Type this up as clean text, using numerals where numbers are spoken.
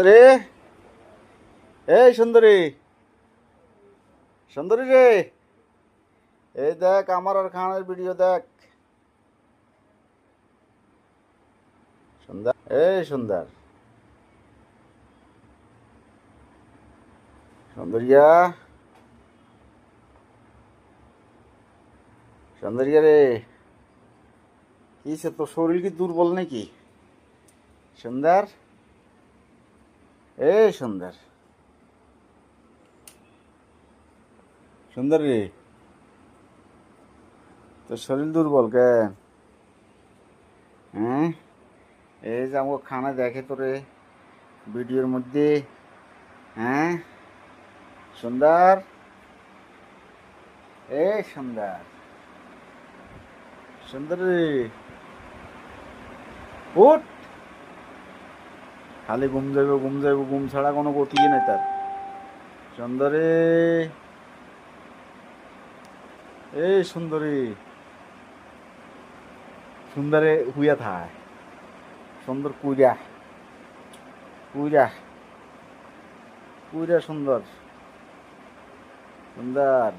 রে, এই সুন্দরী, সুন্দরী রে, এই দেখ আমার আর খানের ভিডিও দেখ। সুন্দর, এই সুন্দর, সুন্দরিয়া, সুন্দরিয়া রে, কি সে তোর শরীর কি দুর্বল নাকি? সুন্দর, এই সুন্দর, সুন্দর রে, তোর শরীর দুর্বল কেন? হ্যাঁ, এই যে আমাকে খানা দেখে তোরে ভিডিওর মধ্যে। হ্যাঁ, সুন্দর, এই সুন্দর, সুন্দর রে, উঠ। খালি ঘুম যাইব ঘুম যাইব, ঘুম ছাড়া কোনো গতি নেই তার। সুন্দরী, এই সুন্দরী, সুন্দরে হুইয়া থায়। সুন্দর কুইরা, কুইরা, কুইরা সুন্দর, সুন্দর।